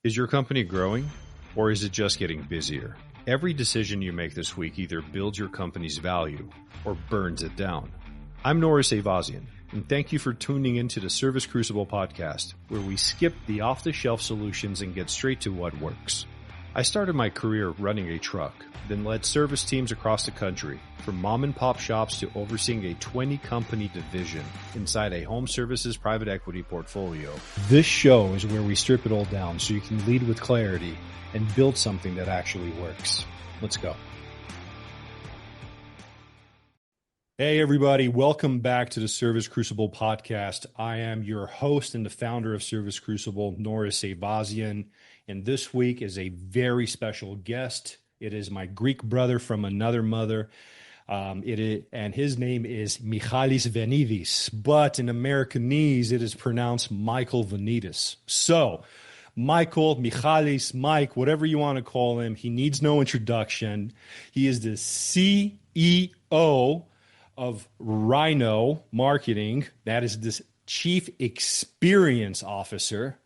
Is your company growing, or is it just getting busier? Every decision you make this week either builds your company's value or burns it down. I'm Norris Ayvazian, and thank you for tuning into the Service Crucible Podcast, where we skip the off-the-shelf solutions and get straight to what works. I started my career running a truck, then led service teams across the country, from mom-and-pop shops to overseeing a 20-company division inside a home services private equity portfolio. This show is where we strip it all down so you can lead with clarity and build something that actually works. Let's go. Hey, everybody. Welcome back to the Service Crucible Podcast. I am your host and the founder of Service Crucible, Norris Ayvazian. And this week is a very special guest. It is my Greek brother from another mother. And his name is Michalis Venidis, but in Americanese, it is pronounced Michael Venidis. So, Michael, Michalis, Mike, whatever you want to call him, he needs no introduction. He is the CEO of Ryno Marketing. That is the Chief Experience Officer.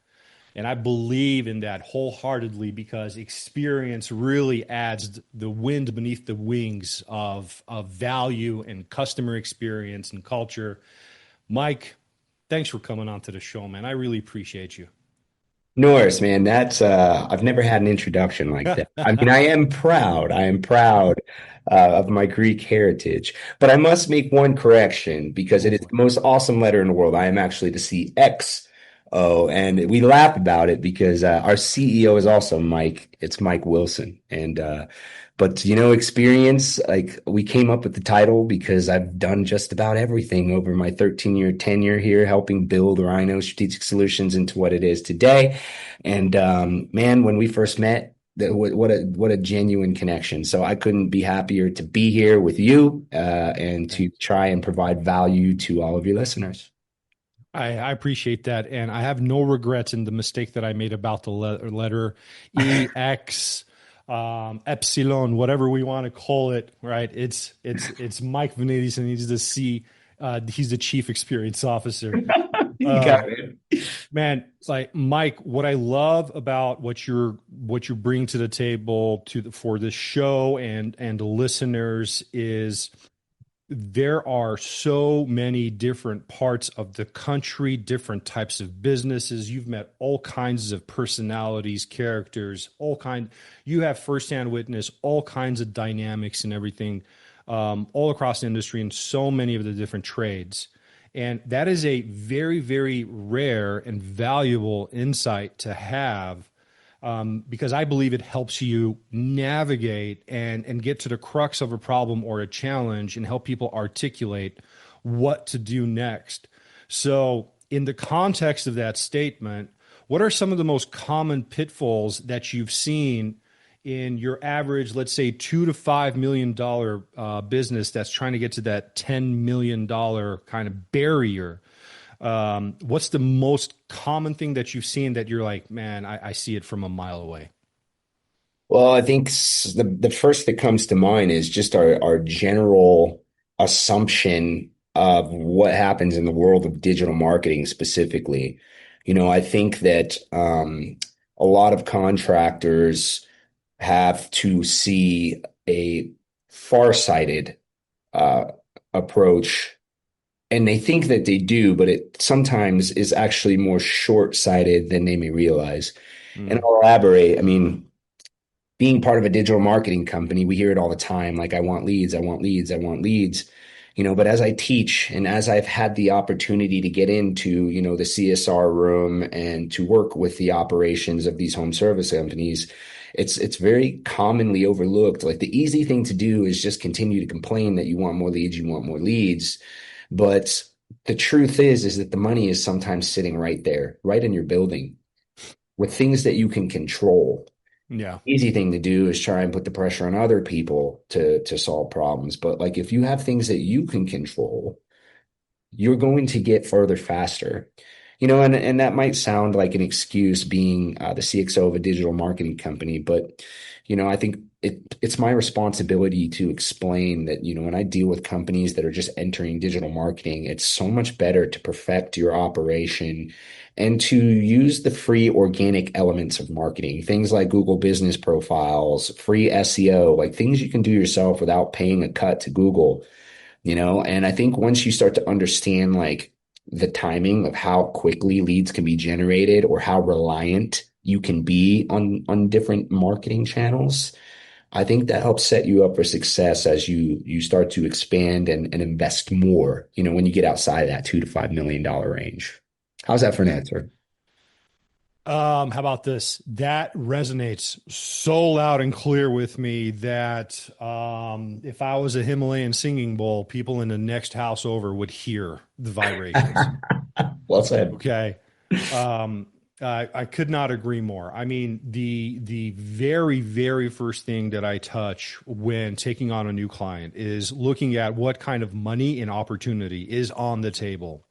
And I believe in that wholeheartedly because experience really adds the wind beneath the wings of value and customer experience and culture. Mike, thanks for coming on to the show, man. I really appreciate you. Norris, man, that's I've never had an introduction like that. I mean, I am proud of my Greek heritage, but I must make one correction because it is the most awesome letter in the world. I am actually the CXO, and we laugh about it because our CEO is also Mike. It's Mike Wilson, but experience, like, we came up with the title because I've done just about everything over my 13-year tenure here, helping build Ryno Strategic Solutions into what it is today. And man, when we first met, what a genuine connection. So I couldn't be happier to be here with you and to try and provide value to all of your listeners. I appreciate that, and I have no regrets in the mistake that I made about the letter EX. Epsilon, whatever we want to call it, right? It's Mike Venidis, and he's the Chief Experience Officer. You got it. Man, it's like, Mike, what I love about what you bring to the table for this show and the listeners is there are so many different parts of the country, different types of businesses. You've met all kinds of personalities, characters, you have firsthand witness, all kinds of dynamics and everything, all across the industry and so many of the different trades. And that is a very, very rare and valuable insight to have. Because I believe it helps you navigate and get to the crux of a problem or a challenge and help people articulate what to do next. So in the context of that statement, what are some of the most common pitfalls that you've seen in your average, let's say, $2 to $5 million business that's trying to get to that $10 million kind of barrier? What's the most common thing that you've seen that you're like, man, I see it from a mile away? Well, I think the first that comes to mind is just our general assumption of what happens in the world of digital marketing specifically. I think that a lot of contractors have to see a farsighted approach. And they think that they do, but it sometimes is actually more short-sighted than they may realize. And I'll elaborate. I mean, being part of a digital marketing company, we hear it all the time, like, I want leads, I want leads, I want leads. But as I teach and as I've had the opportunity to get into, the CSR room and to work with the operations of these home service companies, it's very commonly overlooked. Like, the easy thing to do is just continue to complain that you want more leads. But the truth is that the money is sometimes sitting right there, right in your building with things that you can control. Yeah. Easy thing to do is try and put the pressure on other people to solve problems. But like, if you have things that you can control, you're going to get further faster. And that might sound like an excuse being the CXO of a digital marketing company, but, I think it's my responsibility to explain that, when I deal with companies that are just entering digital marketing, it's so much better to perfect your operation and to use the free organic elements of marketing, things like Google business profiles, free SEO, like things you can do yourself without paying a cut to Google, and I think once you start to understand like the timing of how quickly leads can be generated or how reliant you can be on different marketing channels, I think that helps set you up for success as you start to expand and invest more, when you get outside of that $2 to $5 million range. How's that for an answer? How about this? That resonates so loud and clear with me that if I was a Himalayan singing bowl, people in the next house over would hear the vibrations. Well said. Okay. I could not agree more. I mean, the very, very first thing that I touch when taking on a new client is looking at what kind of money and opportunity is on the table.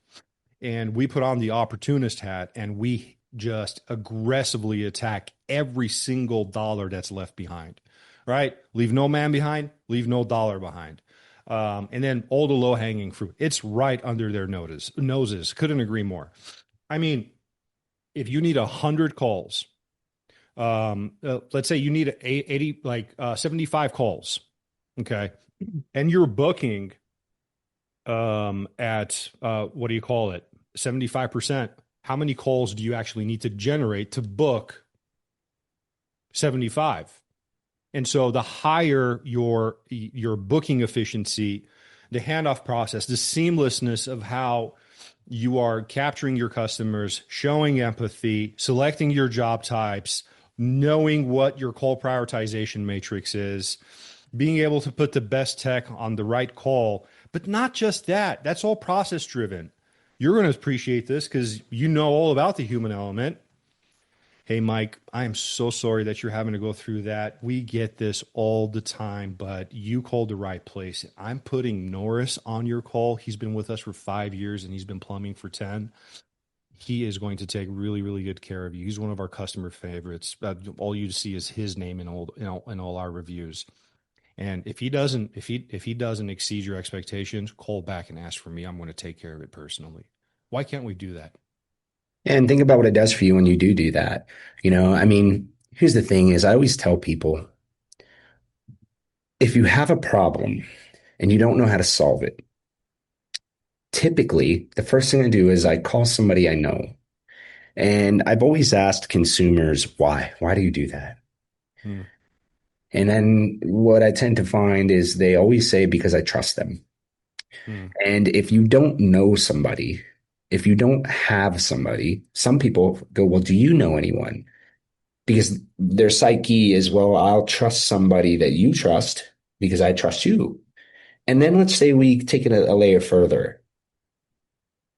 And we put on the opportunist hat and we just aggressively attack every single dollar that's left behind, right? Leave no man behind, leave no dollar behind. And then all the low hanging fruit, it's right under their noses. Couldn't agree more. I mean, if you need 100 calls, let's say you need 75 calls. Okay. And you're booking, at, what do you call it? 75%. How many calls do you actually need to generate to book 75? And so the higher your booking efficiency, the handoff process, the seamlessness of how you are capturing your customers, showing empathy, selecting your job types, knowing what your call prioritization matrix is, being able to put the best tech on the right call, but not just that. That's all process driven. You're going to appreciate this because you know all about the human element. Hey, Mike, I am so sorry that you're having to go through that. We get this all the time, but you called the right place. I'm putting Norris on your call. He's been with us for 5 years and he's been plumbing for 10. He is going to take really, really good care of you. He's one of our customer favorites. All you see is his name in all our reviews. And if he doesn't exceed your expectations, call back and ask for me. I'm going to take care of it personally. Why can't we do that? And think about what it does for you when you do that. I mean, here's the thing is I always tell people, if you have a problem and you don't know how to solve it, typically the first thing I do is I call somebody I know. And I've always asked consumers, why? Why do you do that? And then what I tend to find is they always say, because I trust them. And if you don't know somebody, if you don't have somebody, some people go, well, do you know anyone? Because their psyche is, well, I'll trust somebody that you trust because I trust you. And then let's say we take it a layer further.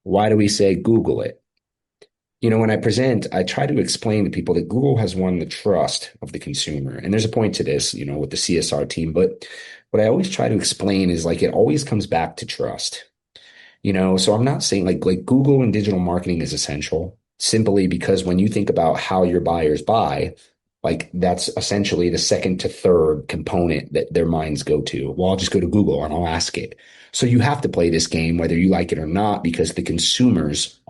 Why do we say Google it? When I present, I try to explain to people that Google has won the trust of the consumer. And there's a point to this, with the CSR team. But what I always try to explain is like it always comes back to trust. So I'm not saying like Google and digital marketing is essential simply because when you think about how your buyers buy, like that's essentially the second to third component that their minds go to. Well, I'll just go to Google and I'll ask it. So you have to play this game whether you like it or not because the consumers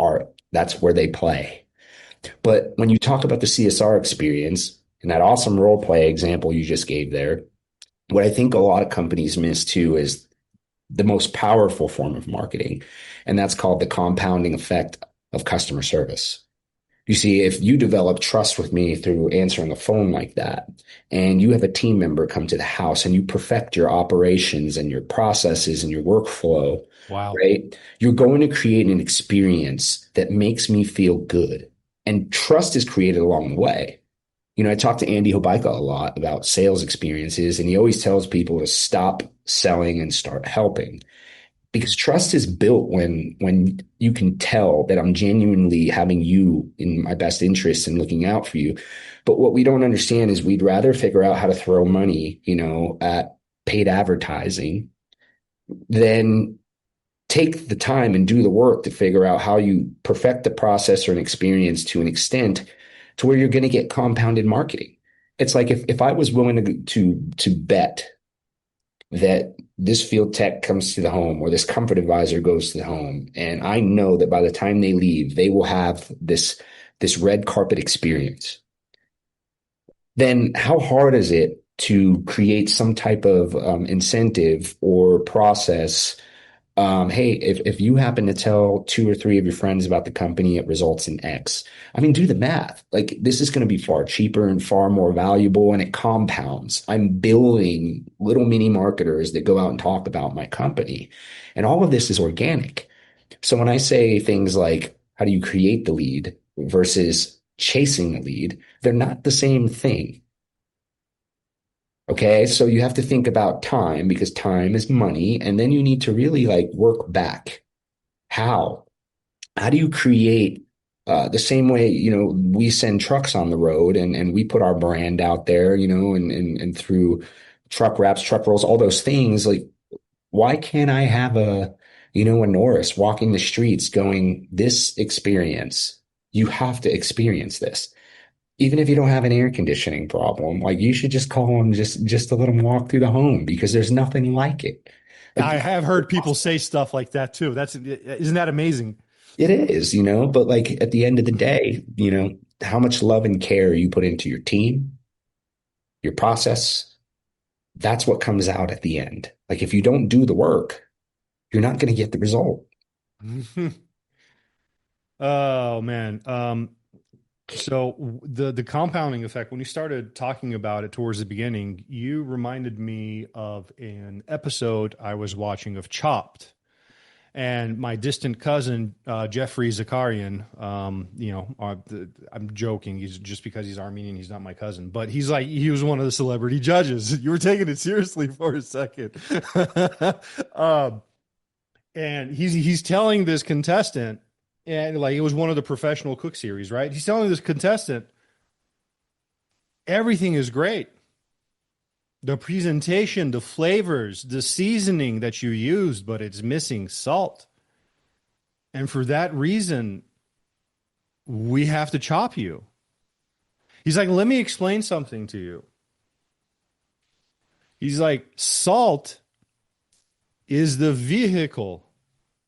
that's where they play. But when you talk about the CSR experience and that awesome role play example you just gave there, what I think a lot of companies miss too is the most powerful form of marketing, and that's called the compounding effect of customer service. You see, if you develop trust with me through answering the phone like that, and you have a team member come to the house and you perfect your operations and your processes and your workflow, wow, right? You're going to create an experience that makes me feel good. And trust is created along the way. I talk to Andy Hobaika a lot about sales experiences, and he always tells people to stop selling and start helping. Because trust is built when you can tell that I'm genuinely having you in my best interest and looking out for you. But what we don't understand is we'd rather figure out how to throw money, at paid advertising than take the time and do the work to figure out how you perfect the process or an experience to an extent to where you're going to get compounded marketing. It's like if I was willing to bet that this field tech comes to the home or this comfort advisor goes to the home, and I know that by the time they leave, they will have this red carpet experience, then how hard is it to create some type of incentive or process? Hey, if you happen to tell 2 or 3 of your friends about the company, it results in X. I mean, do the math. Like, this is going to be far cheaper and far more valuable, and it compounds. I'm building little mini marketers that go out and talk about my company. And all of this is organic. So when I say things like, how do you create the lead versus chasing the lead, they're not the same thing. Okay, so you have to think about time because time is money, and then you need to really like work back. How? How do you create the same way, we send trucks on the road and we put our brand out there, and through truck wraps, truck rolls, all those things. Like, why can't I have a Norris walking the streets going, this experience, you have to experience this. Even if you don't have an air conditioning problem, like you should just call them just to let them walk through the home because there's nothing like it. Like, I have heard people say stuff like that too. Isn't that amazing? it is, but like at the end of the day, how much love and care you put into your team, your process, that's what comes out at the end. Like if you don't do the work, you're not going to get the result. Oh man. So the compounding effect, when you started talking about it towards the beginning, you reminded me of an episode I was watching of Chopped. And my distant cousin, Jeffrey Zakarian, I'm joking. He's just because he's Armenian, he's not my cousin, but he was one of the celebrity judges. You were taking it seriously for a second. And he's telling this contestant, and like it was one of the professional cook series, right? He's telling this contestant, everything is great. The presentation, the flavors, the seasoning that you used, but it's missing salt. And for that reason, we have to chop you. He's like, let me explain something to you. He's like, salt is the vehicle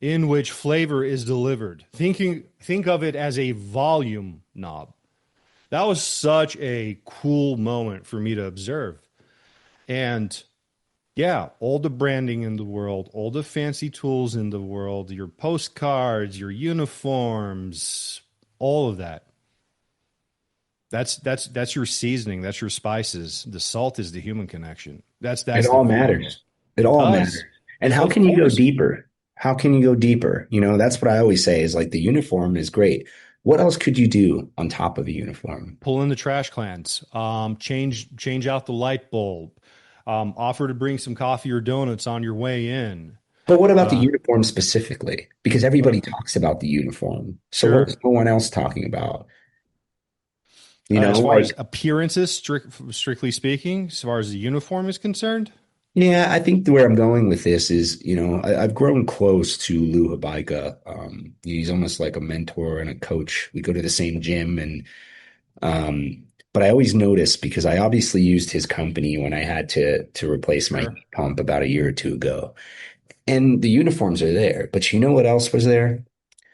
in which flavor is delivered. Think of it as a volume knob. That was such a cool moment for me to observe. And yeah, all the branding in the world, all the fancy tools in the world, your postcards, your uniforms, all of that. That's your seasoning, that's your spices. The salt is the human connection. It all matters. It all matters. And how can you go deeper? How can you go deeper? That's what I always say is like the uniform is great. What else could you do on top of a uniform? Pull in the trash cans, change out the light bulb, offer to bring some coffee or donuts on your way in. But what about the uniform specifically? Because everybody talks about the uniform. So sure. What's no one else talking about? As far as appearances, strictly speaking, as far as the uniform is concerned? Yeah, I think where I'm going with this is, I've grown close to Lou Habaika. He's almost like a mentor and a coach. We go to the same gym, but I always notice because I obviously used his company when I had to replace my pump about a year or two ago. And the uniforms are there, but you know what else was there?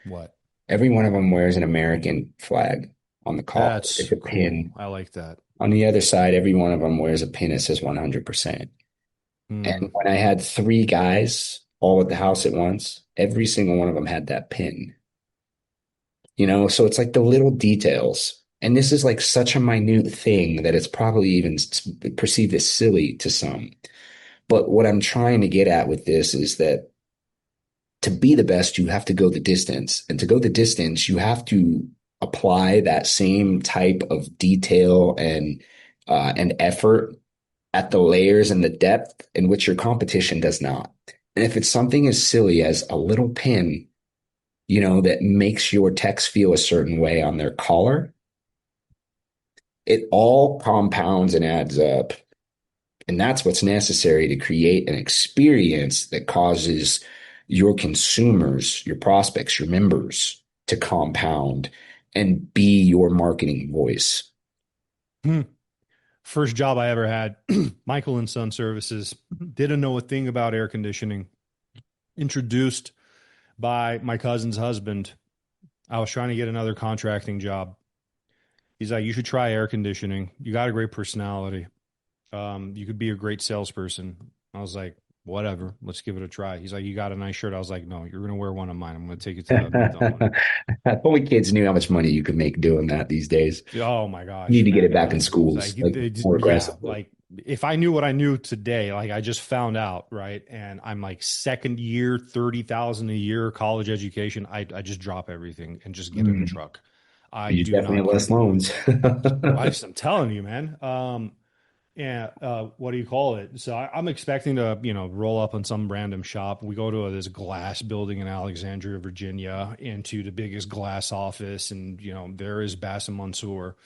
What? Every one of them wears an American flag on the collar. That's it's a cool. pin. I like that. On the other side, every one of them wears a pin that says 100%. And when I had 3 guys all at the house at once, every single one of them had that pin. So it's like the little details. And this is like such a minute thing that it's probably even perceived as silly to some. But what I'm trying to get at with this is that to be the best, you have to go the distance. And to go the distance, you have to apply that same type of detail and effort at the layers and the depth in which your competition does not. And if it's something as silly as a little pin, that makes your techs feel a certain way on their collar, it all compounds and adds up. And that's what's necessary to create an experience that causes, your consumers, your prospects, your members to compound and be your marketing voice. First job I ever had, Michael and Son Services, didn't know a thing about air conditioning. Introduced by my cousin's husband. I was trying to get another contracting job. He's like, you should try air conditioning. You got a great personality. You could be a great salesperson. I was like, whatever, let's give it a try. He's like, you got a nice shirt. I was like, no, you're going to wear one of mine. I'm going to take it to the If only kids knew how much money you could make doing that these days. Oh my gosh. You need to get it back in schools, more aggressively. Yeah, like if I knew what I knew today, like I just found out, right? And I'm like second year, 30,000 a year college education. I just drop everything and just get in a truck. You definitely have less loans. I'm telling you, man. What do you call it? So I'm expecting to, roll up on some random shop. We go to this glass building in Alexandria, Virginia, into the biggest glass office. And, there is Bassem Mansour.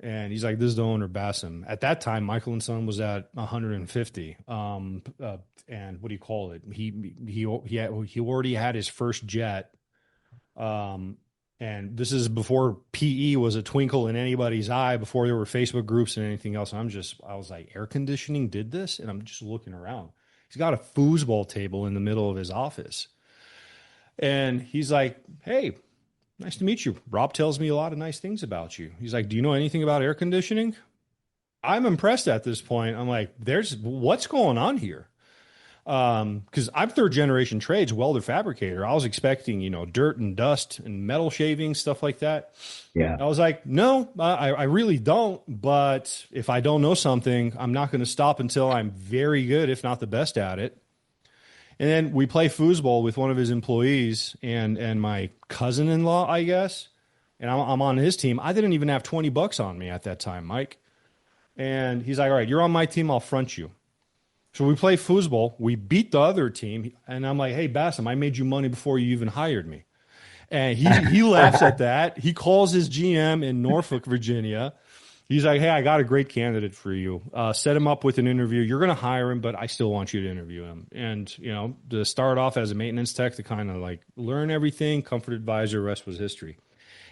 And he's like, this is the owner, Bassem. At that time, Michael and Son was at 150. And what do you call it? He already had his first jet. And this is before PE was a twinkle in anybody's eye, before there were Facebook groups and anything else. I was like, air conditioning did this? And I'm just looking around. He's got a foosball table in the middle of his office. And he's like, hey, nice to meet you. Rob tells me a lot of nice things about you. He's like, do you know anything about air conditioning? I'm impressed at this point. I'm like, what's going on here? Because I'm third generation trades, welder, fabricator. I was expecting, dirt and dust and metal shaving, stuff like that. Yeah. I was like, no, I really don't. But if I don't know something, I'm not going to stop until I'm very good, if not the best at it. And then we play foosball with one of his employees and my cousin-in-law, I guess. And I'm on his team. I didn't even have $20 on me at that time, Mike. And he's like, all right, you're on my team. I'll front you. So we play foosball. We beat the other team. And I'm like, hey, Bassem, I made you money before you even hired me. And he laughs at that. He calls his GM in Norfolk, Virginia. He's like, hey, I got a great candidate for you. Set him up with an interview. You're going to hire him, but I still want you to interview him. And, to start off as a maintenance tech, to kind of like learn everything, comfort advisor, rest was history.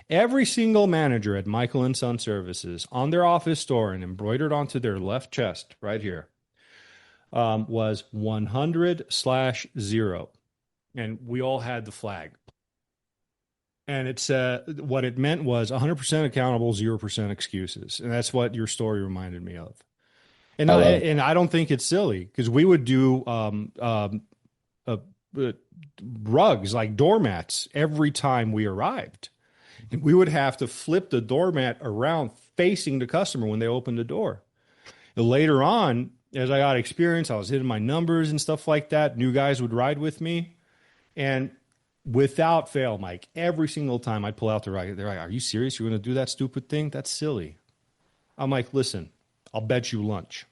Every single manager at Michael and Son Services on their office door and embroidered onto their left chest right here was 100/0. And we all had the flag. And it's what it meant was 100% accountable, 0% excuses. And that's what your story reminded me of. And I don't think it's silly, because we would do rugs, like doormats, every time we arrived. And we would have to flip the doormat around facing the customer when they opened the door. And later on, as I got experience, I was hitting my numbers and stuff like that. New guys would ride with me. And without fail, Mike, every single time I'd pull out the ride, they're like, are you serious? You're going to do that stupid thing? That's silly. I'm like, listen, I'll bet you lunch.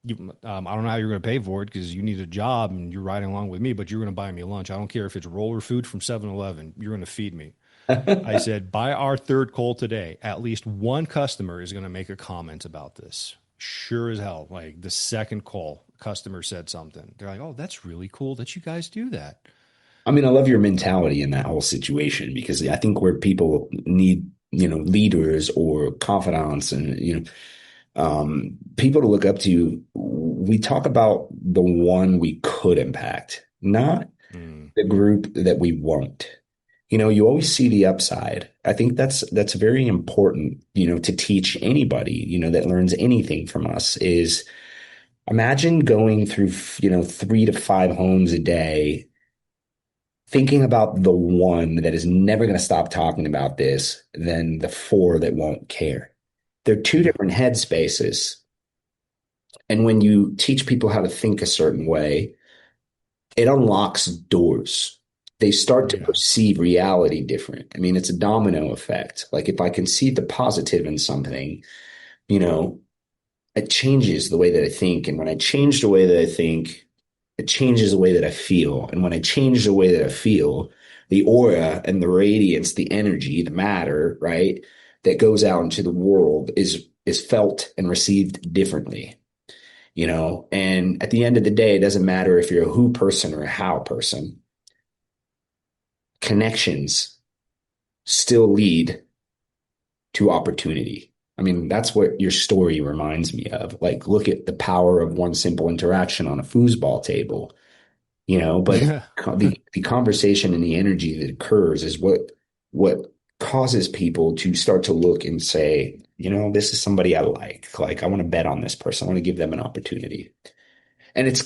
I don't know how you're going to pay for it, because you need a job and you're riding along with me, but you're going to buy me lunch. I don't care if it's roller food from 7-Eleven. You're going to feed me. I said, by our third call today, at least one customer is going to make a comment about this. Sure as hell. Like the second call, customer said something. They're like, oh, that's really cool that you guys do that. I mean, I love your mentality in that whole situation, because I think where people need, leaders or confidants and, people to look up to, we talk about the one we could impact, not the group that we won't. You always see the upside. I think that's very important, to teach anybody, that learns anything from us, is imagine going through, 3 to 5 homes a day, thinking about the one that is never going to stop talking about this, than the 4 that won't care. They're 2 different headspaces. And when you teach people how to think a certain way, it unlocks doors. They start to perceive reality different. I mean, it's a domino effect. Like if I can see the positive in something, it changes the way that I think. And when I change the way that I think, it changes the way that I feel. And when I change the way that I feel, the aura and the radiance, the energy, the matter, right, that goes out into the world is felt and received differently. and at the end of the day, it doesn't matter if you're a who person or a how person. Connections still lead to opportunity. I mean, that's what your story reminds me of. Like, look at the power of one simple interaction on a foosball table, but Yeah. the conversation and the energy that occurs is what causes people to start to look and say, this is somebody I like. Like, I want to bet on this person. I want to give them an opportunity. And it's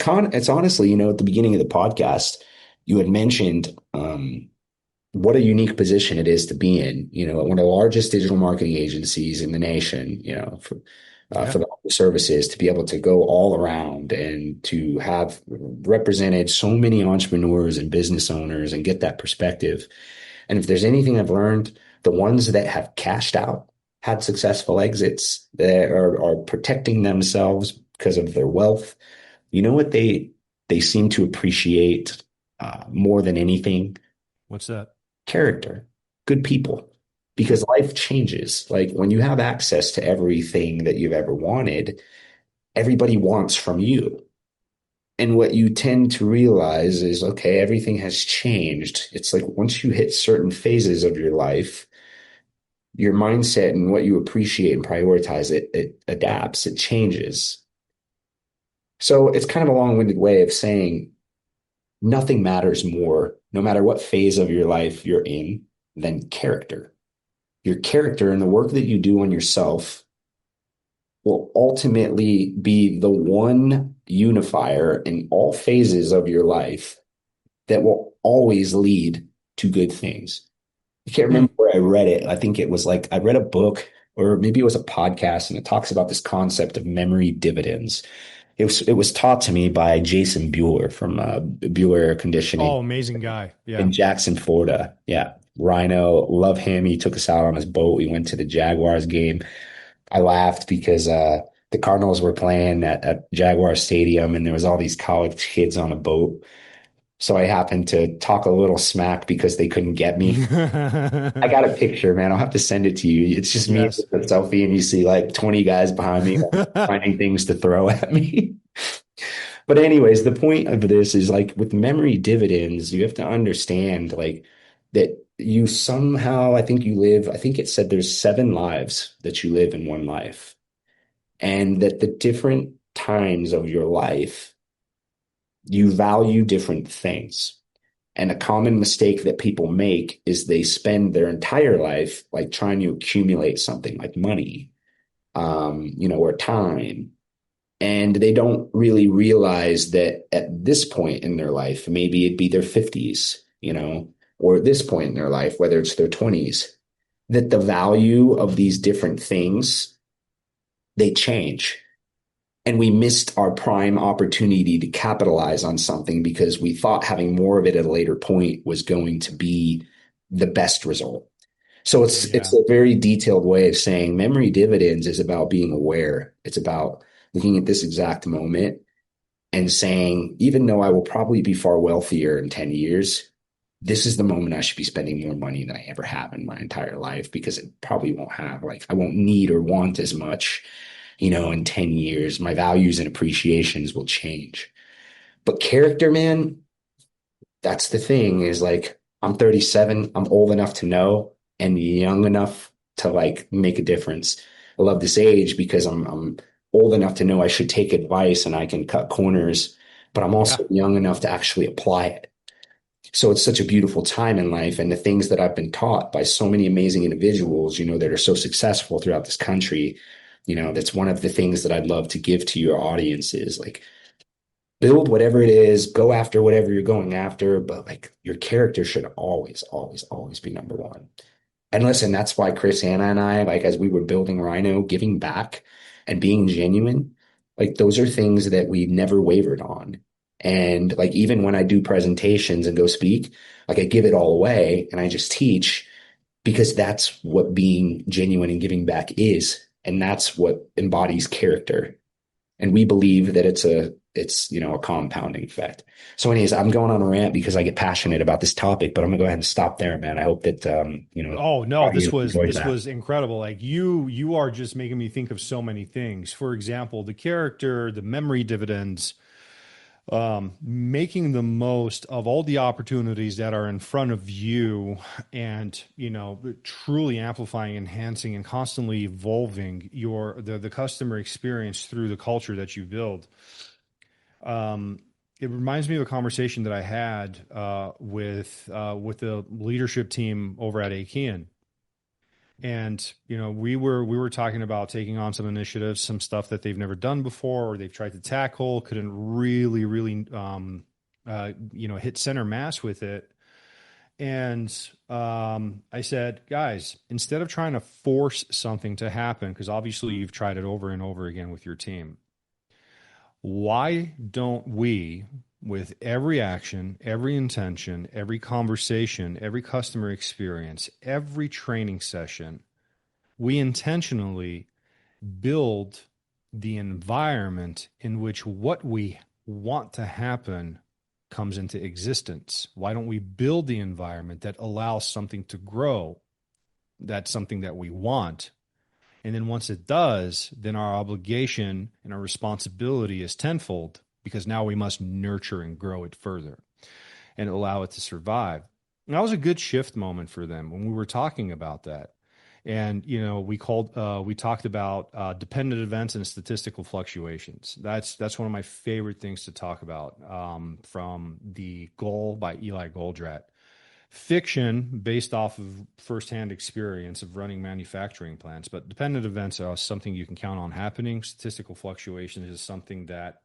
honestly, at the beginning of the podcast, you had mentioned what a unique position it is to be in, one of the largest digital marketing agencies in the nation, for the services, to be able to go all around and to have represented so many entrepreneurs and business owners and get that perspective. And if there's anything I've learned, the ones that have cashed out, had successful exits, that are protecting themselves because of their wealth, what they seem to appreciate more than anything? What's that? Character, good people, because life changes. Like, when you have access to everything that you've ever wanted, everybody wants from you. And what you tend to realize is, okay, everything has changed. It's like once you hit certain phases of your life, your mindset and what you appreciate and prioritize, it adapts, it changes. So it's kind of a long-winded way of saying nothing matters more, no matter what phase of your life you're in, than character. Your character and the work that you do on yourself will ultimately be the one unifier in all phases of your life that will always lead to good things. I can't remember where I read it. I think it was like I read a book, or maybe it was a podcast, and it talks about this concept of memory dividends. It was taught to me by Jason Bueller from Bueller Air Conditioning Oh, amazing guy. Yeah. in Jackson, Florida. Yeah. Ryno, love him. He took us out on his boat. We went to the Jaguars game. I laughed because the Cardinals were playing at Jaguar Stadium, and there was all these college kids on a boat. So I happened to talk a little smack because they couldn't get me. I got a picture, man. I'll have to send it to you. It's just me Yes. with a selfie, and you see like 20 guys behind me finding things to throw at me. But anyways, the point of this is, like, with memory dividends, you have to understand, like, that you somehow, I think it said there's 7 lives that you live in one life, and that the different times of your life, you value different things. And a common mistake that people make is they spend their entire life like trying to accumulate something like money, or time. And they don't really realize that at this point in their life, maybe it'd be their 50s, or at this point in their life, whether it's their 20s, that the value of these different things, they change. And we missed our prime opportunity to capitalize on something because we thought having more of it at a later point was going to be the best result. So it's a very detailed way of saying memory dividends is about being aware. It's about looking at this exact moment and saying, even though I will probably be far wealthier in 10 years, this is the moment I should be spending more money than I ever have in my entire life, because it probably won't have, like, I won't need or want as much, in 10 years. My values and appreciations will change. But character, man, that's the thing, is like, I'm 37, I'm old enough to know and young enough to like make a difference. I love this age because I'm old enough to know I should take advice and I can cut corners, but I'm also young enough to actually apply it. So it's such a beautiful time in life. And the things that I've been taught by so many amazing individuals, that are so successful throughout this country, that's one of the things that I'd love to give to your audience is, like, build whatever it is, go after whatever you're going after, but like, your character should always, always, always be number one. And listen, that's why Chris Anna and I, like, as we were building Ryno, giving back and being genuine, like, those are things that we never wavered on. And like, even when I do presentations and go speak, like, I give it all away and I just teach, because that's what being genuine and giving back is. And that's what embodies character. And we believe that it's a it's, a compounding effect. So anyways, I'm going on a rant because I get passionate about this topic, but I'm gonna go ahead and stop there, man. I hope that, Oh no, this audience was enjoys this that. was incredible. Like you are just making me think of so many things. For example, the character, the memory dividends, making the most of all the opportunities that are in front of you, and truly amplifying, enhancing, and constantly evolving the customer experience through the culture that you build. It reminds me of a conversation that I had with the leadership team over at Akean. And we were talking about taking on some initiatives, some stuff that they've never done before or they've tried to tackle, couldn't really hit center mass with it. And I said, guys, instead of trying to force something to happen, because obviously you've tried it over and over again with your team, why don't we, with every action, every intention, every conversation, every customer experience, every training session, we intentionally build the environment in which what we want to happen comes into existence? Why don't we build the environment that allows something to grow? That's something that we want. And then once it does, then our obligation and our responsibility is tenfold, because now we must nurture and grow it further and allow it to survive. And that was a good shift moment for them when we were talking about that. And, we talked about dependent events and statistical fluctuations. That's one of my favorite things to talk about, from The Goal by Eli Goldratt. Fiction based off of firsthand experience of running manufacturing plants, but dependent events are something you can count on happening. Statistical fluctuation is something that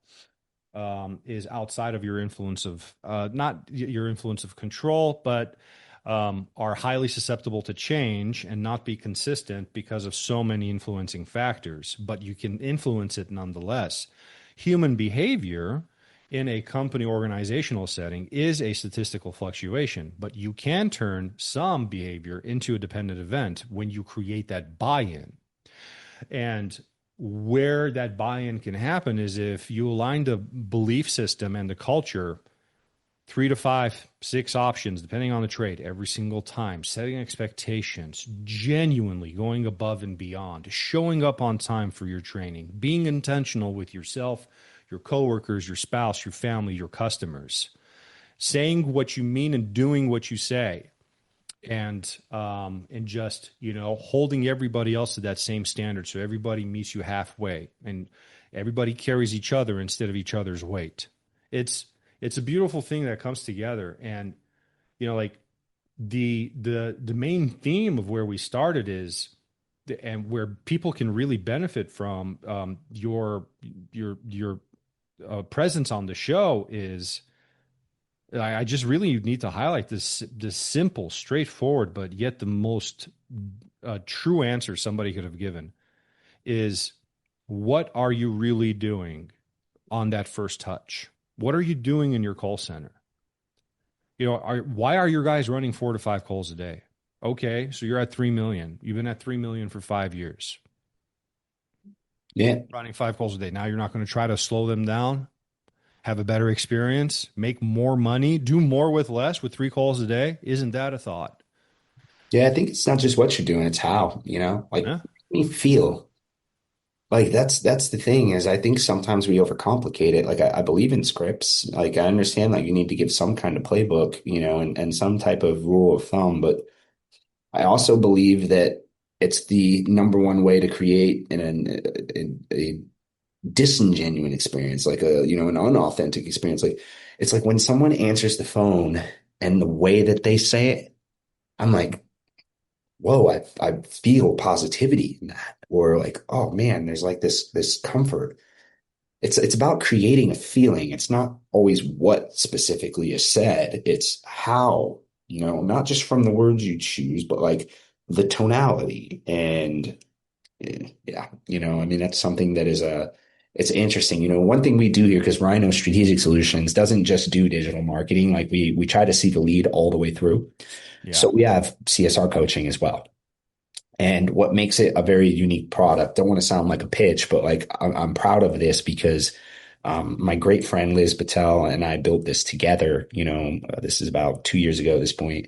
is outside of your influence of, not your influence of control, but are highly susceptible to change and not be consistent because of so many influencing factors, but you can influence it nonetheless. Human behavior in a company organizational setting is a statistical fluctuation, but you can turn some behavior into a dependent event when you create that buy-in. And where that buy-in can happen is if you align the belief system and the culture, 3 to 5, 6 options, depending on the trade, every single time, setting expectations, genuinely going above and beyond, showing up on time for your training, being intentional with yourself, your coworkers, your spouse, your family, your customers, saying what you mean and doing what you say, and just holding everybody else to that same standard, so everybody meets you halfway and everybody carries each other instead of each other's weight. It's a beautiful thing that comes together, and like the main theme of where we started is, and where people can really benefit from your presence on the show is, I just really need to highlight this simple, straightforward, but yet the most true answer somebody could have given is, what are you really doing on that first touch? What are you doing in your call center? Why are your guys running 4 to 5 calls a day? Okay, so you're at 3 million. You've been at 3 million for 5 years. Yeah. Running 5 calls a day. Now you're not going to try to slow them down, have a better experience, make more money, do more with less with 3 calls a day? Isn't that a thought? Yeah, I think it's not just what you're doing, it's how, like Yeah. you feel. Like that's the thing, is I think sometimes we overcomplicate it. Like I believe in scripts. Like I understand that you need to give some kind of playbook, and some type of rule of thumb, but I also believe that it's the number one way to create a disingenuine experience, like an unauthentic experience. Like it's like when someone answers the phone and the way that they say it, I'm like, whoa, I feel positivity in that. Or like, oh man, there's like this comfort. It's about creating a feeling. It's not always what specifically is said. It's how, not just from the words you choose, but like the tonality. And yeah, I mean, that's something that it's interesting. One thing we do here, because Ryno Strategic Solutions doesn't just do digital marketing. Like we try to see the lead all the way through. Yeah. So we have CSR coaching as well. And what makes it a very unique product, don't want to sound like a pitch, but like I'm proud of this because My great friend Liz Patel and I built this together. This is about 2 years ago at this point.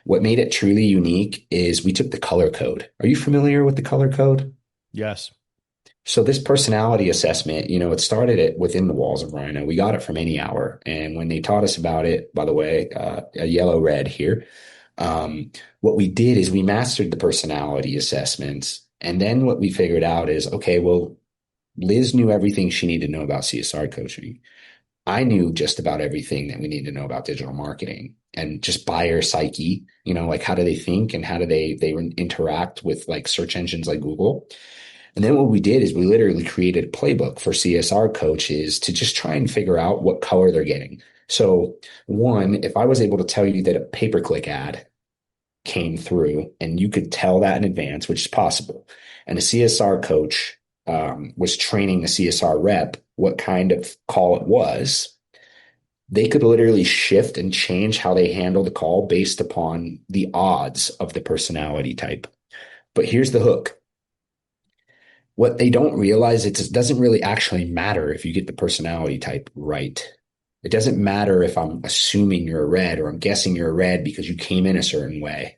What made it truly unique is we took the color code. Are you familiar with the color code? Yes. So this personality assessment, it started it within the walls of Ryno. We got it from Any Hour. And when they taught us about it, by the way, a yellow red here, what we did is we mastered the personality assessments. And then what we figured out is, okay, well, Liz knew everything she needed to know about CSR coaching. I knew just about everything that we need to know about digital marketing and just buyer psyche, like how do they think and how do they interact with like search engines like Google. And then what we did is we literally created a playbook for CSR coaches to just try and figure out what color they're getting. So one, if I was able to tell you that a pay-per-click ad came through and you could tell that in advance, which is possible, and a CSR coach was training a CSR rep what kind of call it was, they could literally shift and change how they handle the call based upon the odds of the personality type. But here's the hook. What they don't realize is it doesn't really actually matter if you get the personality type right. It doesn't matter if I'm assuming you're a red or I'm guessing you're a red because you came in a certain way.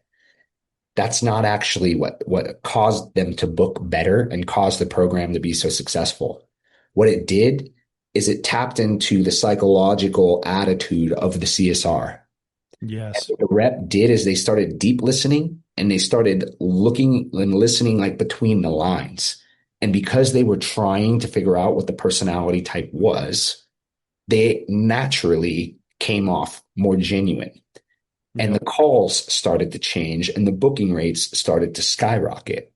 That's not actually what caused them to book better and caused the program to be so successful. What it did is it tapped into the psychological attitude of the CSR. Yes. And what the rep did is they started deep listening and they started looking and listening like between the lines. And because they were trying to figure out what the personality type was, they naturally came off more genuine. And the calls started to change and the booking rates started to skyrocket.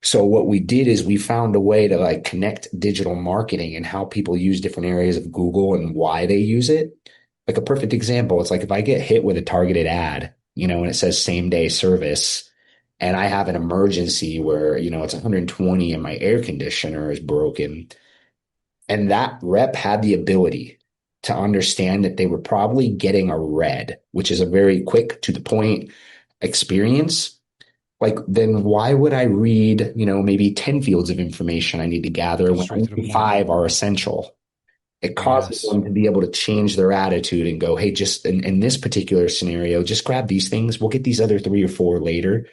So what we did is we found a way to like connect digital marketing and how people use different areas of Google and why they use it. Like a perfect example, it's like if I get hit with a targeted ad, and it says same day service, and I have an emergency where, it's 120 and my air conditioner is broken, and that rep had the ability to understand that they were probably getting a red, which is a very quick to the point experience. Like, then why would I read, maybe 10 fields of information I need to gather when only 5 are essential? It causes them to be able to change their attitude and go, hey, just in this particular scenario, just grab these things. We'll get these other 3 or 4 later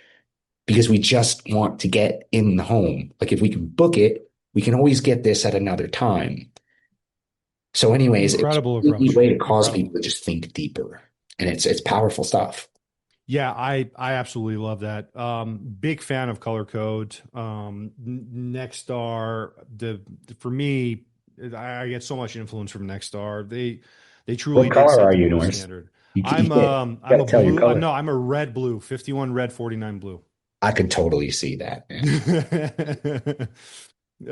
because we just want to get in the home. Like if we can book it, we can always get this at another time. So anyways, Incredible it's a approach. way to cause people to just think deeper. And it's powerful stuff. Yeah, I absolutely love that. Big fan of color code. Nexstar, for me, I get so much influence from Nexstar. They truly What did color set are the you, gold Norris? standard. You I'm gotta a tell your blue. color. No, I'm a red blue. 51 red, 49 blue. I could totally see that, man.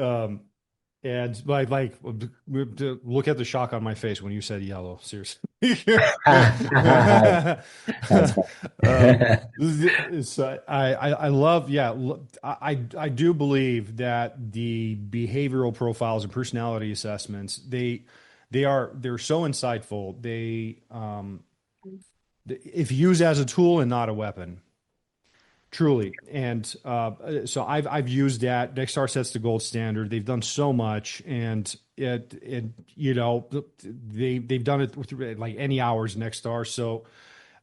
um, and look at the shock on my face when you said yellow. Seriously. That's So I love, I do believe that the behavioral profiles and personality assessments, they're so insightful. If used as a tool and not a weapon. Truly. And so I've used that. Nexstar sets the gold standard. They've done so much, and they've done it with like Any Hours Nexstar. So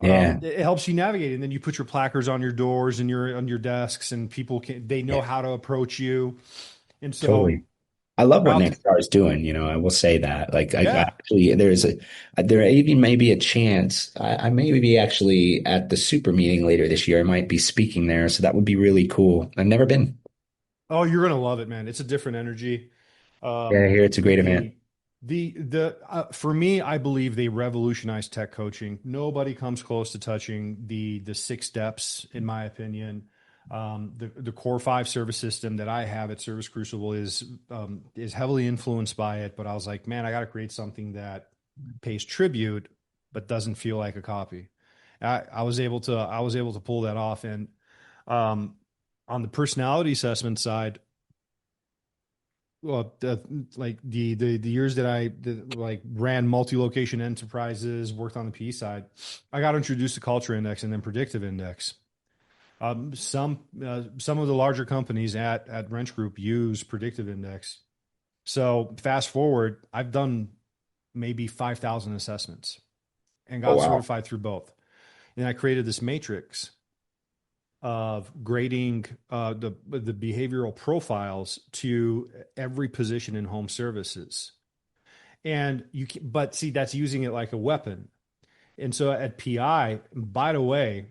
yeah, it helps you navigate. And then you put your placards on your doors and on your desks, and they know yeah, how to approach you. And so totally. I love what out, Nexstar is doing. I will say that. Like, I yeah. actually, there even may be a chance. I may be actually at the super meeting later this year. I might be speaking there, so that would be really cool. I've never been. Oh, you're gonna love it, man. It's a different energy. Yeah, I Um, hear it's a great event. for me, I believe they revolutionized tech coaching. Nobody comes close to touching the 6 steps, in my opinion. The core 5 service system that I have at Service Crucible is heavily influenced by it. But I was like, man, I got to create something that pays tribute but doesn't feel like a copy. I was able to pull that off, and um, on the personality assessment side, well, the years that like ran multi-location enterprises, worked on the P side, I got introduced to culture index and then predictive index. Some of the larger companies at Wrench Group use predictive index. So fast forward, I've done maybe 5,000 assessments and Oh, got wow. certified through both. And I created this matrix of grading the behavioral profiles to every position in home services. And but see, that's using it like a weapon. And so at PI, by the way,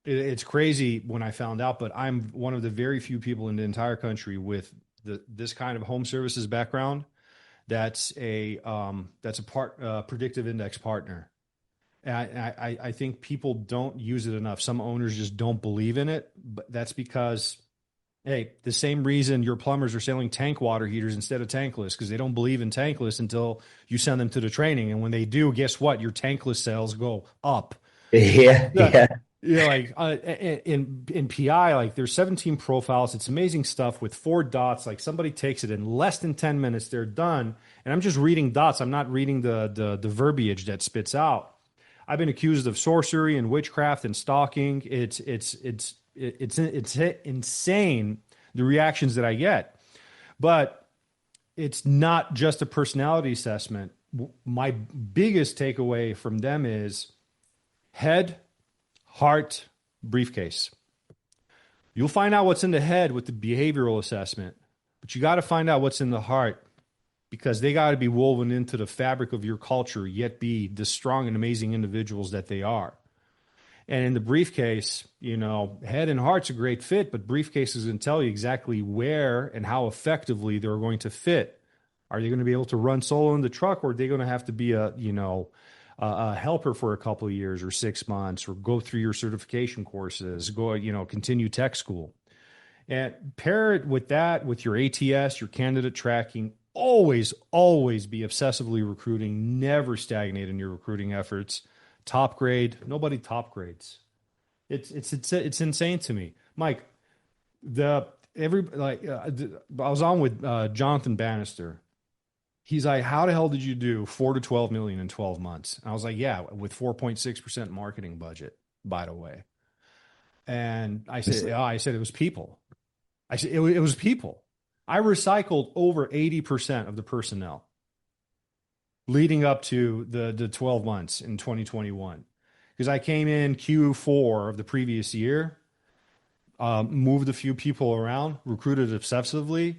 it's crazy when I found out, but I'm one of the very few people in the entire country with this kind of home services background. That's a predictive index partner. And I think people don't use it enough. Some owners just don't believe in it, but that's because, hey, the same reason your plumbers are selling tank water heaters instead of tankless, because they don't believe in tankless until you send them to the training. And when they do, guess what? Your tankless sales go up. Yeah, Yeah. yeah. Yeah, like in PI, like there's 17 profiles. It's amazing stuff with 4 dots. Like somebody takes it in less than 10 minutes, they're done. And I'm just reading dots. I'm not reading the verbiage that spits out. I've been accused of sorcery and witchcraft and stalking. It's insane the reactions that I get. But it's not just a personality assessment. My biggest takeaway from them is head, heart, briefcase. You'll find out what's in the head with the behavioral assessment, but you got to find out what's in the heart, because they got to be woven into the fabric of your culture, yet be the strong and amazing individuals that they are. And in the briefcase, head and heart's a great fit, but briefcase is going to tell you exactly where and how effectively they're going to fit. Are they going to be able to run solo in the truck, or are they going to have to be a helper for a couple of years or 6 months, or go through your certification courses, continue tech school, and pair it with that, with your ATS, your candidate tracking. Always be obsessively recruiting, never stagnate in your recruiting efforts. Top grade, nobody top grades. It's insane to me. Mike, I was on with Jonathan Bannister. He's like, how the hell did you do 4 to 12 million in 12 months? And I was like, yeah, with 4.6% marketing budget, by the way. And I said it was people. I said, it was people. I recycled over 80% of the personnel leading up to the 12 months in 2021. Because I came in Q4 of the previous year, moved a few people around, recruited obsessively,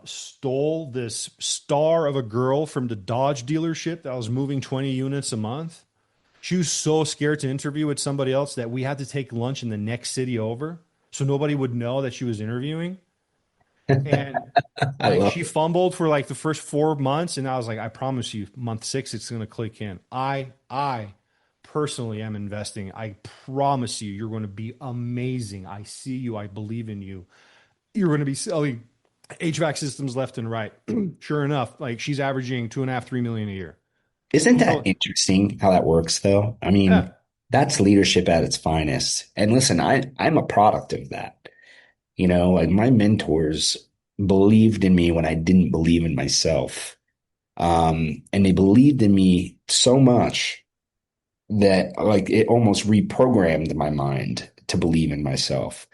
stole this star of a girl from the Dodge dealership that was moving 20 units a month. She was so scared to interview with somebody else that we had to take lunch in the next city over, so nobody would know that she was interviewing. And I like love she it. fumbled for like the first 4 months, and I was like, I promise you, month 6 it's going to click in. I personally am investing. I promise you, you're going to be amazing. I see you. I believe in you. You're going to be selling HVAC systems left and right. Sure enough, like she's averaging 2.5, 3 million a year. Isn't that So, interesting how that works, though? I mean, yeah, that's leadership at its finest. And listen, I'm a product of that. Like my mentors believed in me when I didn't believe in myself. And they believed in me so much that like it almost reprogrammed my mind to believe in myself.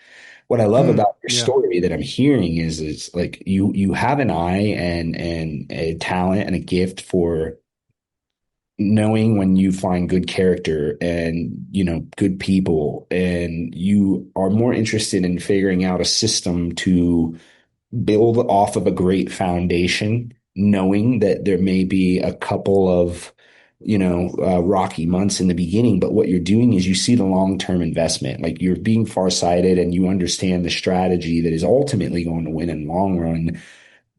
What I love about your yeah, story that I'm hearing is like you have an eye and a talent and a gift for knowing when you find good character and good people, and you are more interested in figuring out a system to build off of a great foundation, knowing that there may be a couple of rocky months in the beginning, but what you're doing is you see the long-term investment. Like you're being farsighted and you understand the strategy that is ultimately going to win in the long run,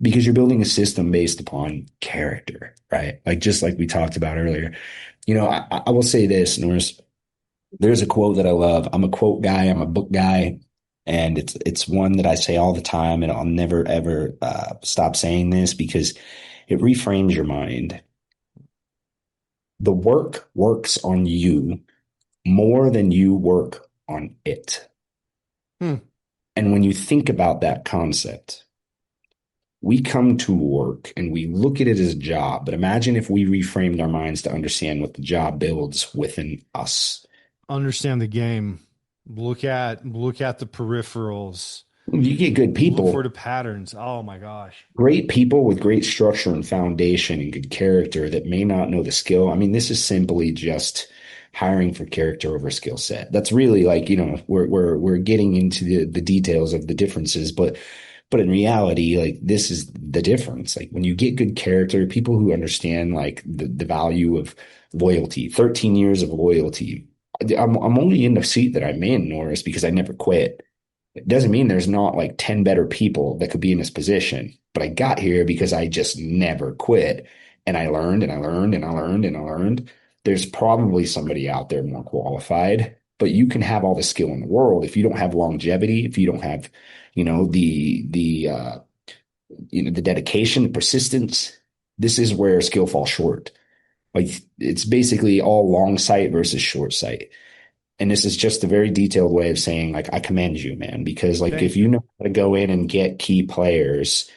because you're building a system based upon character, right? Like just like we talked about earlier. I will say this, Norris. There's a quote that I love. I'm a quote guy. I'm a book guy, and it's one that I say all the time, and I'll never ever stop saying this because it reframes your mind. The work works on you more than you work on it. Hmm. And when you think about that concept, we come to work and we look at it as a job, but imagine if we reframed our minds to understand what the job builds within us. Understand the game. Look at the peripherals. You get good Look people, for the patterns. Oh my gosh. great people with great structure and foundation and good character that may not know the skill. I mean, this is simply just hiring for character over skill set. That's really like, we're getting into the details of the differences, but in reality, like this is the difference. Like when you get good character, people who understand like the value of loyalty, 13 years of loyalty. I'm only in the seat that I'm in, Norris, because I never quit. It doesn't mean there's not like 10 better people that could be in this position, but I got here because I just never quit. And I learned and I learned and I learned and I learned. There's probably somebody out there more qualified, but you can have all the skill in the world. If you don't have longevity, if you don't have, the dedication, the persistence, this is where skill falls short. Like it's basically all long sight versus short sight. And this is just a very detailed way of saying, like, I commend you, man, because like if Thank you you. know how to go in and get key players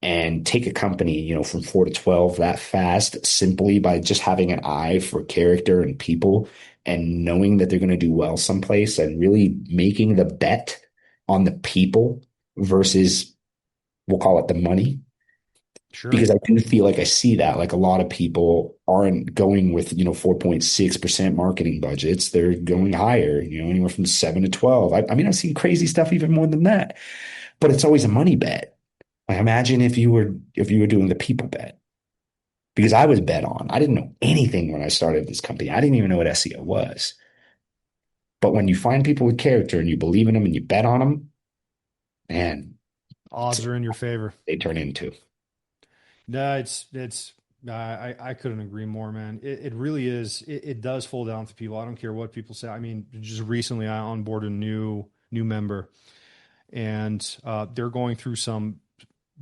and take a company, from 4 to 12 that fast, simply by just having an eye for character and people and knowing that they're going to do well someplace and really making the bet on the people versus, we'll call it the money, Sure. because I do feel like I see that like a lot of people aren't going with 4.6% marketing budgets. They're going higher, anywhere from 7 to 12. I mean, I've seen crazy stuff even more than that, but it's always a money bet. Like imagine if you were doing the people bet, because I was bet on. I didn't know anything when I started this company. I didn't even know what SEO was. But when you find people with character and you believe in them and you bet on them, man, Odds are in your favor. they turn into. No, it's I couldn't agree more, man. It really is. It does fall down to people. I don't care what people say. I mean, just recently I onboarded a new member, and they're going through some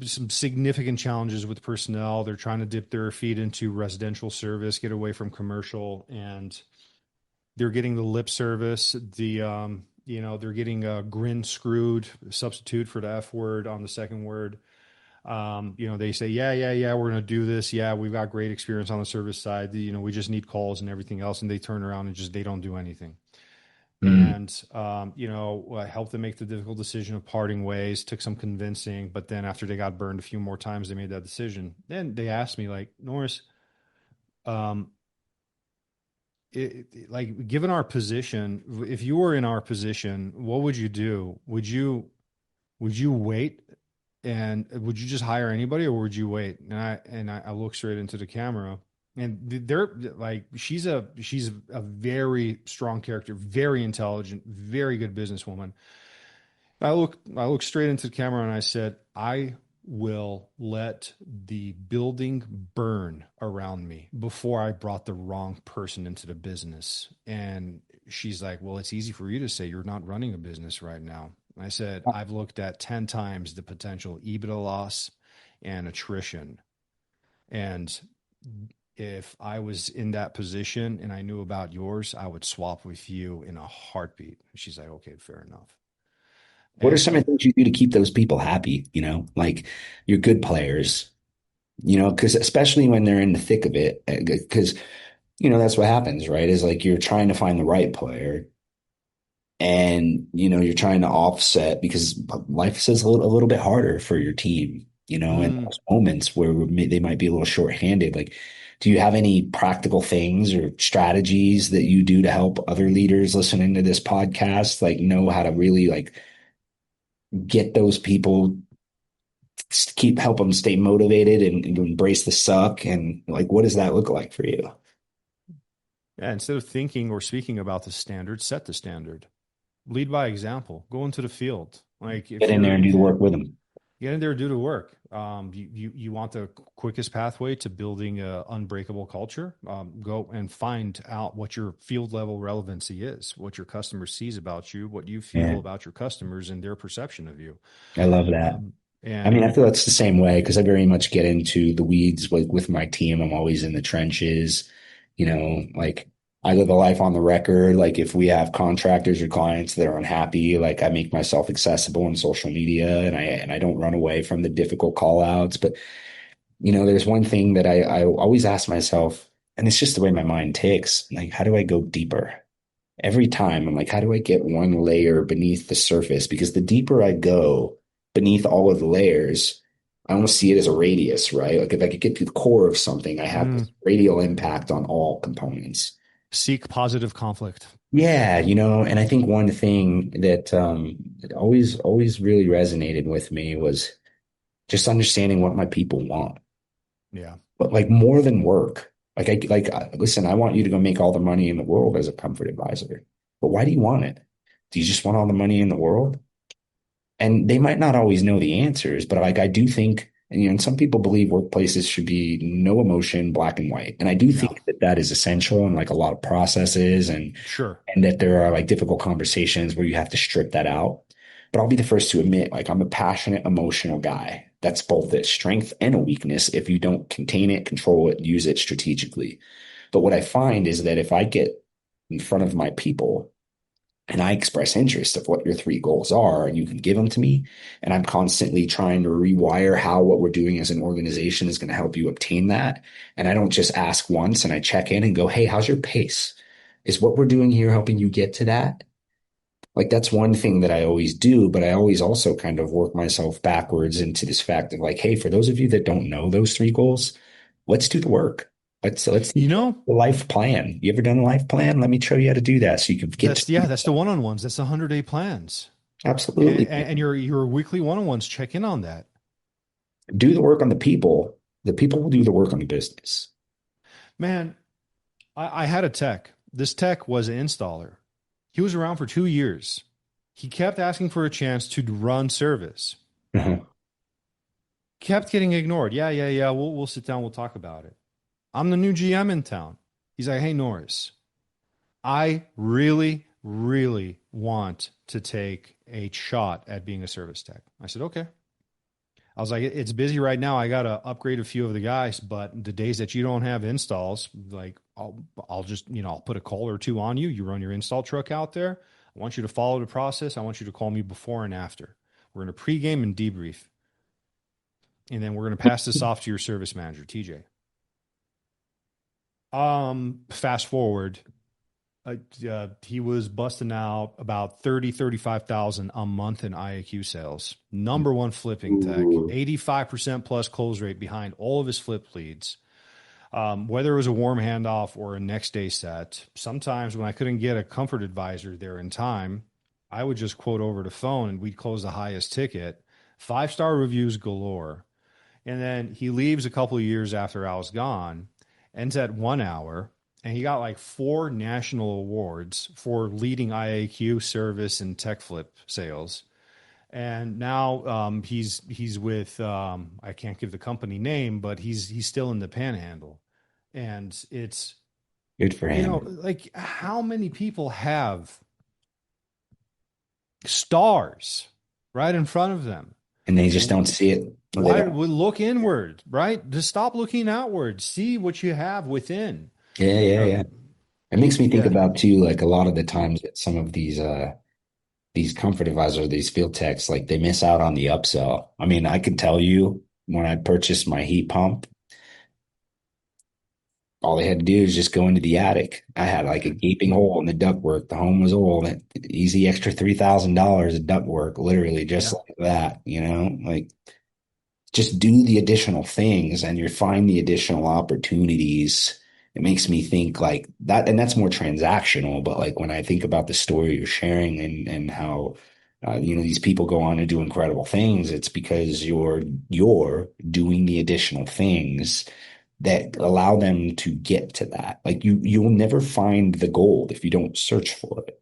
significant challenges with personnel. They're trying to dip their feet into residential service, get away from commercial, and they're getting the lip service. They're getting a grin screwed substitute for the F word on the second word. They say, yeah, we're going to do this. Yeah, we've got great experience on the service side. We just need calls and everything else. And they turn around and they don't do anything. Mm. And, helped them make the difficult decision of parting ways, took some convincing. But then after they got burned a few more times, they made that decision. Then they asked me, like, Norris, um, like, given our position, if you were in our position, what would you do? Would you wait, and would you just hire anybody, or would you wait? And I look straight into the camera, and they're like, she's a very strong character, very intelligent, very good businesswoman. I look straight into the camera and I said, I will let the building burn around me before I brought the wrong person into the business. And she's like, well, it's easy for you to say, you're not running a business right now. I said, I've looked at 10 times the potential EBITDA loss and attrition. And if I was in that position and I knew about yours, I would swap with you in a heartbeat. She's like, okay, fair enough. What are And some of the things you do to keep those people happy? Like you're good players, because especially when they're in the thick of it, because, that's what happens, right? Is like you're trying to find the right player and, you're trying to offset because life is a little bit harder for your team, and mm, those moments where they might be a little shorthanded. Like, do you have any practical things or strategies that you do to help other leaders listening to this podcast, like know how to really like get those people, help them stay motivated and embrace the suck, and like what does that look like for you? yeah, instead of thinking or speaking about the standard, set the standard. Lead by example. Go into the field. Like Get in there and do the work with them. get in there, do the work. You want the quickest pathway to building a unbreakable culture. Go and find out what your field level relevancy is, what your customer sees about you, what you feel Yeah, about your customers and their perception of you. I love that. Um, I mean, and I feel that's the same way because I very much get into the weeds with my team. I'm always in the trenches, like I live a life on the record. Like if we have contractors or clients that are unhappy, like I make myself accessible on social media and I don't run away from the difficult call outs. But, there's one thing that I always ask myself, and it's just the way my mind ticks, like, how do I go deeper? Every time I'm like, how do I get one layer beneath the surface? Because the deeper I go beneath all of the layers, I almost see it as a radius, right? Like if I could get to the core of something, I have this Mm. radial impact on all components. Seek positive conflict. Yeah, and I think one thing that always really resonated with me was just understanding what my people want. Yeah. But like more than work. Listen, I want you to go make all the money in the world as a comfort advisor. But why do you want it? Do you just want all the money in the world? And they might not always know the answers, but like I do think, and some people believe workplaces should be no emotion, black and white. And I do Yeah. think that that is essential in like a lot of processes Sure. and that there are like difficult conversations where you have to strip that out. But I'll be the first to admit, like I'm a passionate, emotional guy. That's both a strength and a weakness if you don't contain it, control it, use it strategically. But what I find is that if I get in front of my people and I express interest of what your three goals are, and you can give them to me, and I'm constantly trying to rewire how what we're doing as an organization is going to help you obtain that. And I don't just ask once and I check in and go, hey, how's your pace? Is what we're doing here helping you get to that? Like that's one thing that I always do, but I always also kind of work myself backwards into this fact of like, hey, for those of you that don't know those three goals, let's do the work. Let's do You know, the life plan. You ever done a life plan? Let me show you how to do that so you can get to that's the one-on-ones. That's the 100-day plans. absolutely And your weekly one-on-ones check in on that. do the work on the people. The people will do the work on the business. Man, I had a tech. This tech was an installer. He was around for 2 years. He kept asking for a chance to run service. Uh-huh. Kept getting ignored. Yeah. We'll sit down. We'll talk about it. I'm the new GM in town. He's like, hey, Norris, I really, really want to take a shot at being a service tech. I said, okay. I was like, it's busy right now. I got to upgrade a few of the guys, but the days that you don't have installs, like I'll just, I'll put a call or two on you. You run your install truck out there. I want you to follow the process. I want you to call me before and after. We're going to pregame and debrief. And then we're going to pass this off to your service manager, TJ. Fast forward, he was busting out about 35,000 a month in IAQ sales. Number one flipping tech, 85% plus close rate behind all of his flip leads. Whether it was a warm handoff or a next day set, sometimes when I couldn't get a comfort advisor there in time, I would just quote over the phone and we'd close the highest ticket. 5-star reviews galore. And then he leaves a couple of years after I was gone, ends at 1 hour, and he got like 4 national awards for leading IAQ service and tech flip sales. And now he's with I can't give the company name, but he's still in the Panhandle, and it's Good for him. like how many people have stars right in front of them, And they just don't see it. why we look inward, right? Just stop looking outward. See what you have within. Yeah. It makes me think Yeah. about too, like a lot of the times that some of these comfort advisors, these field techs, like they miss out on the upsell. I mean, I can tell you when I purchased my heat pump, all they had to do is just go into the attic. I had like a gaping hole in the ductwork. The home was old. Easy extra $3,000 of ductwork, literally just Yeah. like that, like just do the additional things and you find the additional opportunities. It makes me think like that, and that's more transactional. But like when I think about the story you're sharing and how these people go on to do incredible things, it's because you're doing the additional things that allow them to get to that. Like you'll never find the gold if you don't search for it,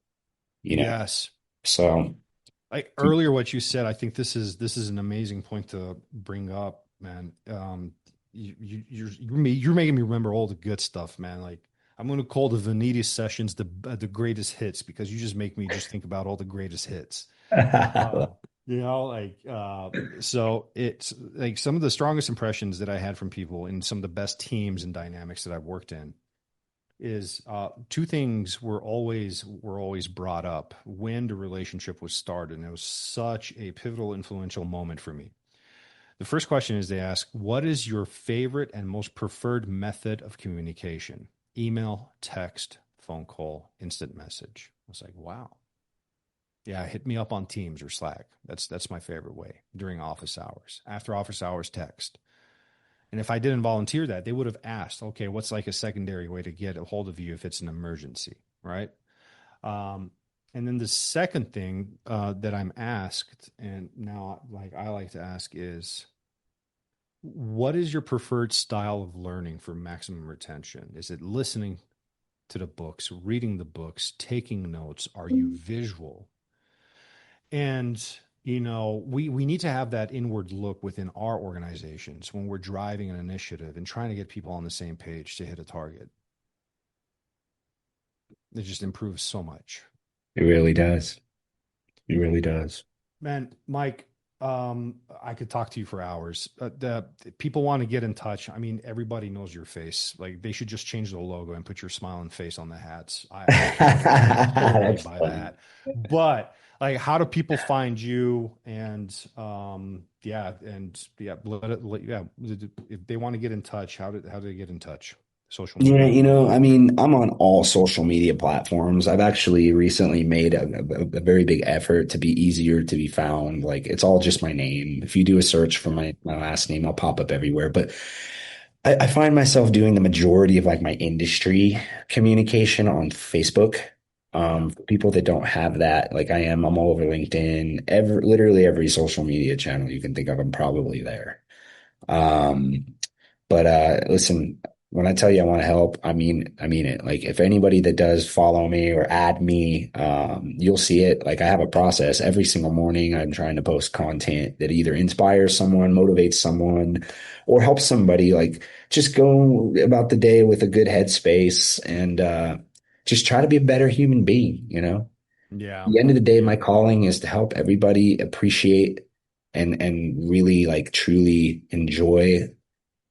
you know. Yes. So Like earlier, what you said, I think this is an amazing point to bring up, man. You're making me remember all the good stuff, man. Like I'm going to call the Venidis sessions the greatest hits because you just make me just think about all the greatest hits. So it's like some of the strongest impressions that I had from people in some of the best teams and dynamics that I've worked in is two things were always brought up when the relationship was started, and it was such a pivotal, influential moment for me. The first question is they ask, what is your favorite and most preferred method of communication? Email, text, phone call, instant message. I was like, wow. Yeah, hit me up on Teams or Slack. That's my favorite way during office hours. After office hours, text. And if I didn't volunteer that, they would have asked, okay, what's like a secondary way to get a hold of you if it's an emergency, right? And then the second thing that I'm asked, and now like I like to ask is, what is your preferred style of learning for maximum retention? Is it listening to the books, reading the books, taking notes? Are you visual? And, we need to have that inward look within our organizations when we're driving an initiative and trying to get people on the same page to hit a target. It just improves so much. It really does. It really does. Man, Mike, I could talk to you for hours. The people want to get in touch. I mean, everybody knows your face. Like they should just change the logo and put your smiling face on the hats. I totally buy that. But like, how do people find you? And if they want to get in touch, how do they get in touch? Social media. Yeah, I mean, I'm on all social media platforms. I've actually recently made a very big effort to be easier to be found. Like it's all just my name. If you do a search for my last name, I'll pop up everywhere. But I find myself doing the majority of like my industry communication on Facebook. For people that don't have that, like I'm all over LinkedIn, literally every social media channel you can think of, I'm probably there. But listen, when I tell you I want to help, I mean it. Like if anybody that does follow me or add me, you'll see it. Like I have a process every single morning. I'm trying to post content that either inspires someone, motivates someone, or helps somebody like just go about the day with a good headspace and just try to be a better human being, Yeah. At the end of the day, my calling is to help everybody appreciate and really like truly enjoy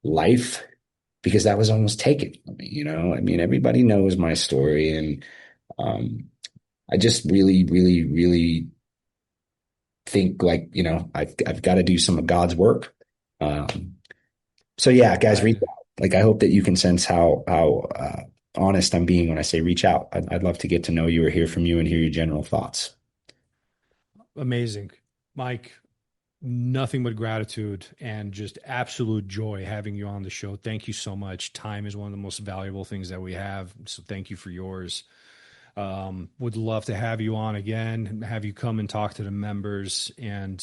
life, because that was almost taken from me, I mean, everybody knows my story, and I just really, really, really think like, I've got to do some of God's work. So yeah, guys, reach out. Like I hope that you can sense how honest I'm being when I say reach out. I'd love to get to know you or hear from you and hear your general thoughts. Amazing, Mike. Nothing but gratitude and just absolute joy having you on the show. Thank you so much. Time is one of the most valuable things that we have. So thank you for yours. Would love to have you on again and have you come and talk to the members and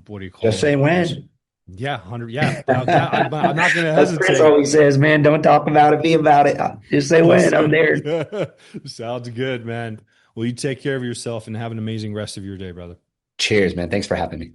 what do you call it? Just say when. Yeah, 100. Yeah. I'm not going to hesitate. Chris always says, man, don't talk about it, be about it. Just say when. I'm there. Sounds good, man. Well, you take care of yourself and have an amazing rest of your day, brother. Cheers, man. Thanks for having me.